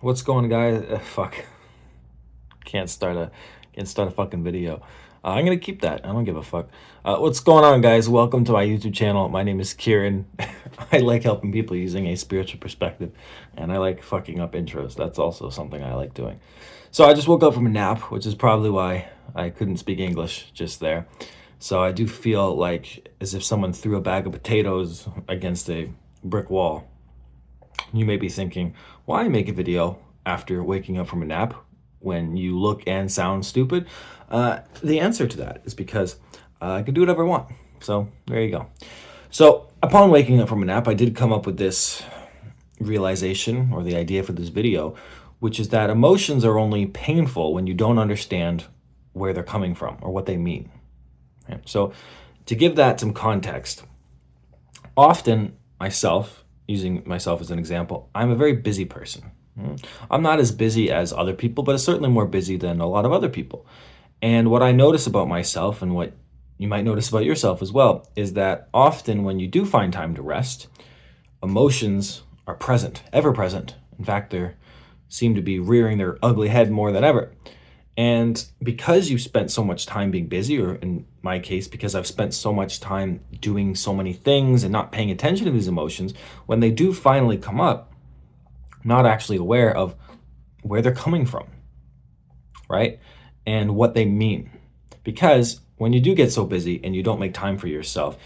What's going on, guys? Fuck, can't start a can't start a fucking video. I'm gonna keep that. I don't give a fuck. What's going on, guys? Welcome to my YouTube channel. My name is Kieran. I like helping people using a spiritual perspective, and I like fucking up intros. That's also something I like doing. So I just woke up from a nap, which is probably why I couldn't speak English just there. So I do feel like as if someone threw a bag of potatoes against a brick wall. You may be thinking, why make a video after waking up from a nap when you look and sound stupid? The answer to that is because I can do whatever I want. So there you go. So upon waking up from a nap, I did come up with this realization, or the idea for this video, which is that emotions are only painful when you don't understand where they're coming from or what they mean. Right? So to give that some context, often myself, using myself as an example, I'm a very busy person. I'm not as busy as other people, but certainly more busy than a lot of other people. And what I notice about myself, and what you might notice about yourself as well, is that often when you do find time to rest, emotions are present, ever present. In fact, they seem to be rearing their ugly head more than ever. And because you spent so much time being busy, or in my case, because I've spent so much time doing so many things and not paying attention to these emotions, when they do finally come up, I'm not actually aware of where they're coming from, right? And what they mean. Because when you do get so busy and you don't make time for yourself,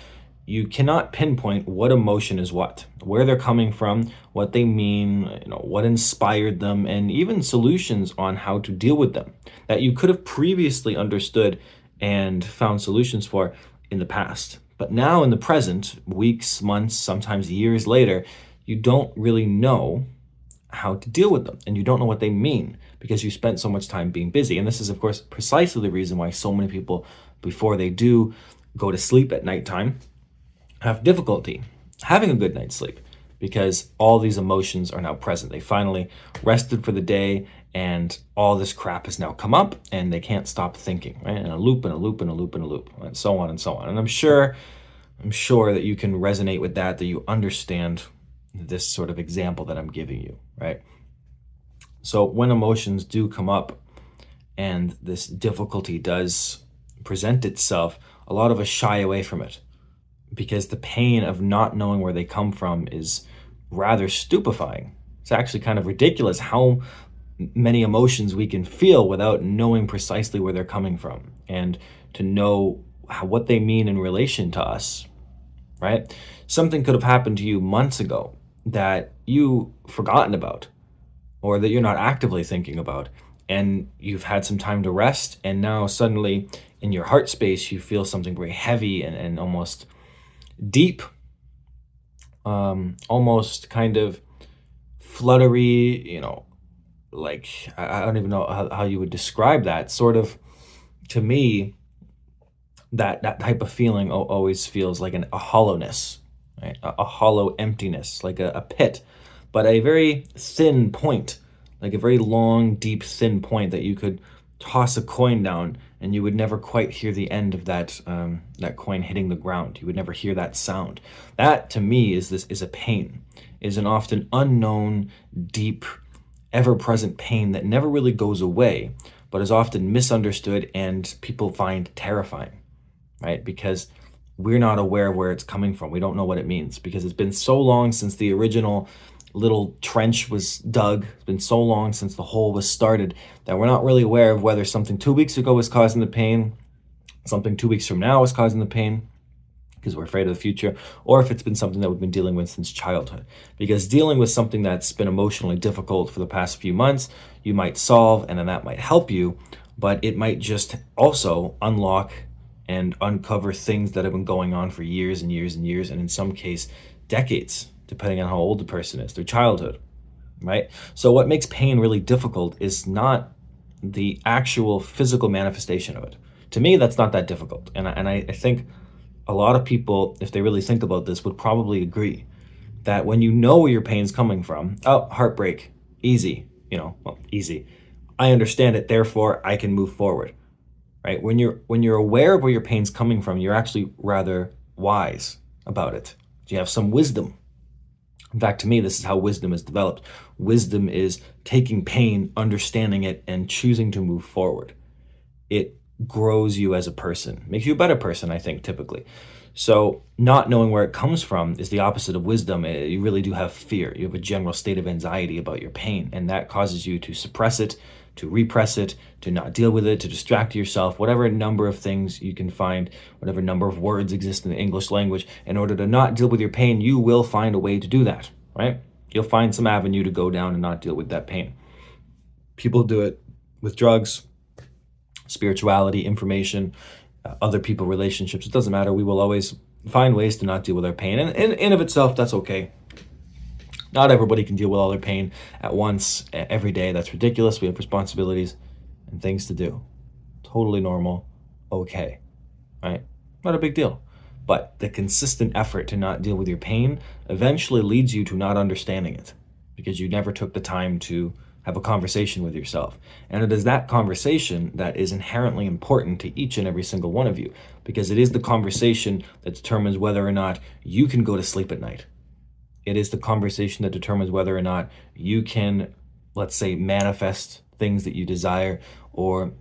you cannot pinpoint what emotion is what, where they're coming from, what they mean, what inspired them, and even solutions on how to deal with them that you could have previously understood and found solutions for in the past. But now in the present, weeks, months, sometimes years later, you don't really know how to deal with them, and you don't know what they mean because you spent so much time being busy. And this is, of course, precisely the reason why so many people, before they do go to sleep at nighttime, have difficulty having a good night's sleep, because all these emotions are now present. They finally rested for the day, and all this crap has now come up, and they can't stop thinking, right? And a loop and a loop and a loop and a loop, and so on and so on. And I'm sure that you can resonate with that you understand this sort of example that I'm giving you, right? So when emotions do come up and this difficulty does present itself, a lot of us shy away from it, because the pain of not knowing where they come from is rather stupefying. It's actually kind of ridiculous how many emotions we can feel without knowing precisely where they're coming from, and to know what they mean in relation to us, right? Something could have happened to you months ago that you've forgotten about, or that you're not actively thinking about, and you've had some time to rest, and now suddenly in your heart space you feel something very heavy and almost deep, almost kind of fluttery, like I don't even know how you would describe that. Sort of, to me, that type of feeling always feels like a hollowness, right? A hollow emptiness, like a pit, but a very thin point, like a very long, deep, thin point that you could toss a coin down and you would never quite hear the end of that coin hitting the ground. You would never hear that sound. That, to me, is a pain, is an often unknown, deep, ever-present pain that never really goes away, but is often misunderstood and people find terrifying, right? Because we're not aware of where it's coming from. We don't know what it means, because it's been so long since the original little trench was dug. It's been so long since the hole was started that we're not really aware of whether something 2 weeks ago was causing the pain, something 2 weeks from now is causing the pain, because we're afraid of the future, or if it's been something that we've been dealing with since childhood. Because dealing with something that's been emotionally difficult for the past few months, you might solve, and then that might help you, but it might just also unlock and uncover things that have been going on for years and years and years, and in some case, decades, depending on how old the person is, their childhood, right? So what makes pain really difficult is not the actual physical manifestation of it. To me, that's not that difficult. And I think a lot of people, if they really think about this, would probably agree that when you know where your pain's coming from, oh, heartbreak, easy, well, easy. I understand it, therefore I can move forward, right? When you're aware of where your pain's coming from, you're actually rather wise about it. You have some wisdom In fact, to me, this is how wisdom is developed. Wisdom is taking pain, understanding it, and choosing to move forward. It grows you as a person, makes you a better person, I think, typically. So not knowing where it comes from is the opposite of wisdom. You really do have fear. You have a general state of anxiety about your pain, and that causes you to suppress it, to repress it, to not deal with it, to distract yourself, whatever number of things you can find, whatever number of words exist in the English language. In order to not deal with your pain, you will find a way to do that, right? You'll find some avenue to go down and not deal with that pain. People do it with drugs, spirituality, information, other people, relationships. It doesn't matter. We will always find ways to not deal with our pain. And in of itself, that's okay. Not everybody can deal with all their pain at once, every day. That's ridiculous. We have responsibilities and things to do. Totally normal. Okay. Right? Not a big deal. But the consistent effort to not deal with your pain eventually leads you to not understanding it, because you never took the time to have a conversation with yourself. And it is that conversation that is inherently important to each and every single one of you, because it is the conversation that determines whether or not you can go to sleep at night. It is the conversation that determines whether or not you can, let's say, manifest things that you desire, or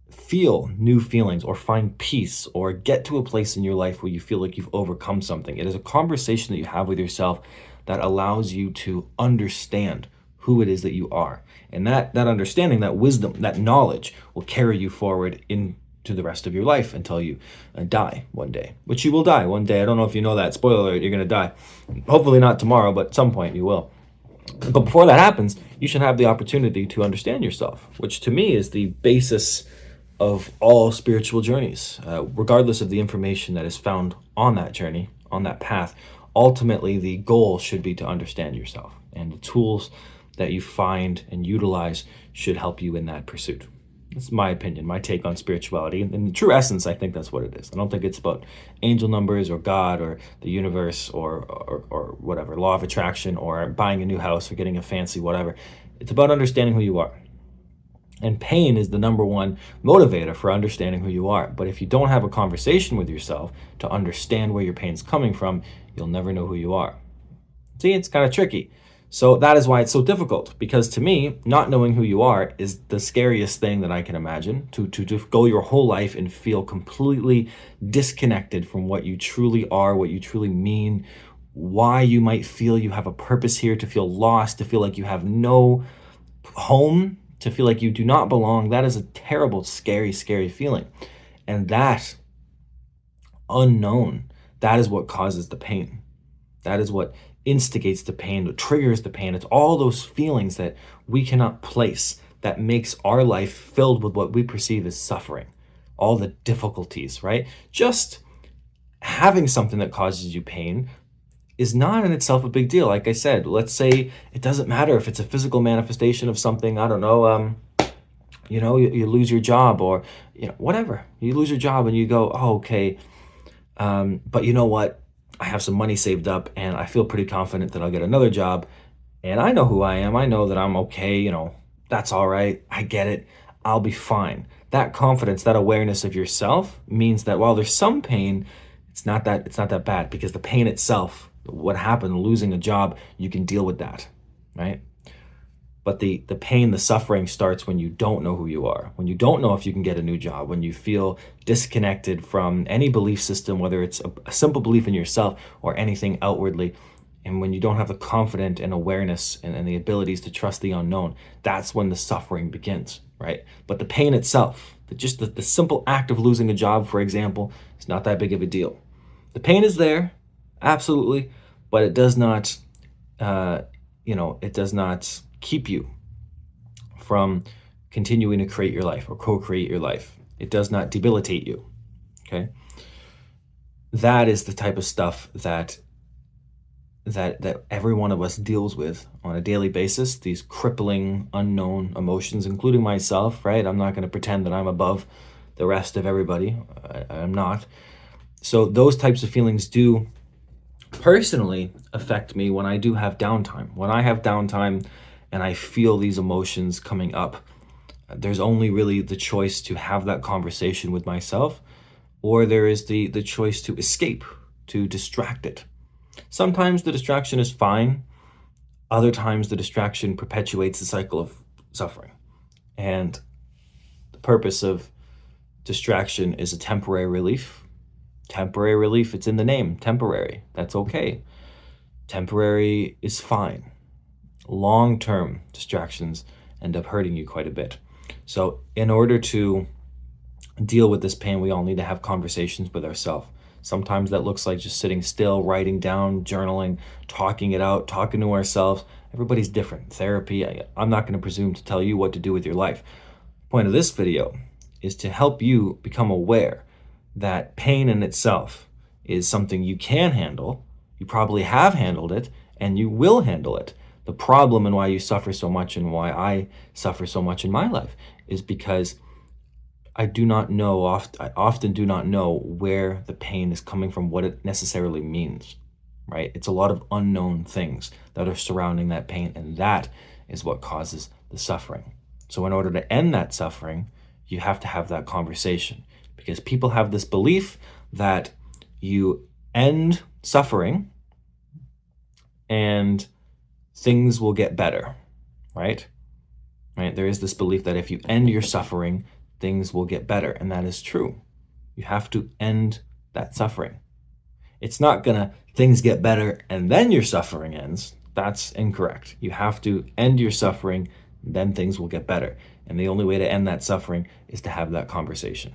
feel new feelings, or find peace, or get to a place in your life where you feel like you've overcome something. It is a conversation that you have with yourself that allows you to understand who it is that you are. And that understanding, that wisdom, that knowledge will carry you forward into the rest of your life until you die one day, which you will die one day. I don't know if you know that. Spoiler alert, you're going to die. Hopefully not tomorrow, but at some point you will. But before that happens, you should have the opportunity to understand yourself, which to me is the basis of all spiritual journeys, regardless of the information that is found on that journey, on that path. Ultimately, the goal should be to understand yourself, and the tools that you find and utilize should help you in that pursuit. That's my opinion, my take on spirituality. In the true essence, I think that's what it is. I don't think it's about angel numbers or God or the universe or whatever, law of attraction, or buying a new house or getting a fancy whatever. It's about understanding who you are. And pain is the number one motivator for understanding who you are. But if you don't have a conversation with yourself to understand where your pain's coming from, you'll never know who you are. See, it's kind of tricky. So that is why it's so difficult, because to me, not knowing who you are is the scariest thing that I can imagine. To go your whole life and feel completely disconnected from what you truly are, what you truly mean, why you might feel you have a purpose here, to feel lost, to feel like you have no home, to feel like you do not belong. That is a terrible, scary, scary feeling. And that unknown, that is what causes the pain. That is what instigates the pain, what triggers the pain. It's all those feelings that we cannot place that makes our life filled with what we perceive as suffering, all the difficulties, right? Just having something that causes you pain is not in itself a big deal. Like I said, let's say it doesn't matter if it's a physical manifestation of something, I don't know, you lose your job, or, whatever. You lose your job and you go, oh, okay, but you know what? I have some money saved up and I feel pretty confident that I'll get another job, and I know who I am. I know that I'm okay. That's all right. I get it. I'll be fine. That confidence, that awareness of yourself means that while there's some pain, it's not that bad, because the pain itself, what happened, losing a job, you can deal with that, right? But the pain, the suffering starts when you don't know who you are, when you don't know if you can get a new job, when you feel disconnected from any belief system, whether it's a simple belief in yourself or anything outwardly, and when you don't have the confidence and awareness and the abilities to trust the unknown. That's when the suffering begins, right? But the pain itself, just the simple act of losing a job, for example, is not that big of a deal. The pain is there, absolutely, but it does not, it does not keep you from continuing to create your life or co-create your life. It does not debilitate you, okay? That is the type of stuff that every one of us deals with on a daily basis, these crippling, unknown emotions, including myself, right? I'm not going to pretend that I'm above the rest of everybody. I'm not. So those types of feelings do personally affect me when I do have downtime. When I have downtime and I feel these emotions coming up, there's only really the choice to have that conversation with myself, or there is the choice to escape, to distract it. Sometimes the distraction is fine. Other times the distraction perpetuates the cycle of suffering. And the purpose of distraction is a temporary relief. Temporary relief, it's in the name, temporary. That's okay. Temporary is fine. Long-term distractions end up hurting you quite a bit. So in order to deal with this pain, we all need to have conversations with ourselves. Sometimes that looks like just sitting still, writing down, journaling, talking it out, talking to ourselves. Everybody's different. Therapy, I'm not going to presume to tell you what to do with your life. The point of this video is to help you become aware that pain in itself is something you can handle. You probably have handled it, and you will handle it. The problem and why you suffer so much and why I suffer so much in my life is because I often do not know where the pain is coming from, what it necessarily means, right? It's a lot of unknown things that are surrounding that pain, and that is what causes the suffering. So in order to end that suffering, you have to have that conversation, because people have this belief that you end suffering and things will get better, right? Right? There is this belief that if you end your suffering, things will get better, and that is true. You have to end that suffering. It's not gonna, things get better and then your suffering ends. That's incorrect. You have to end your suffering, then things will get better. And the only way to end that suffering is to have that conversation.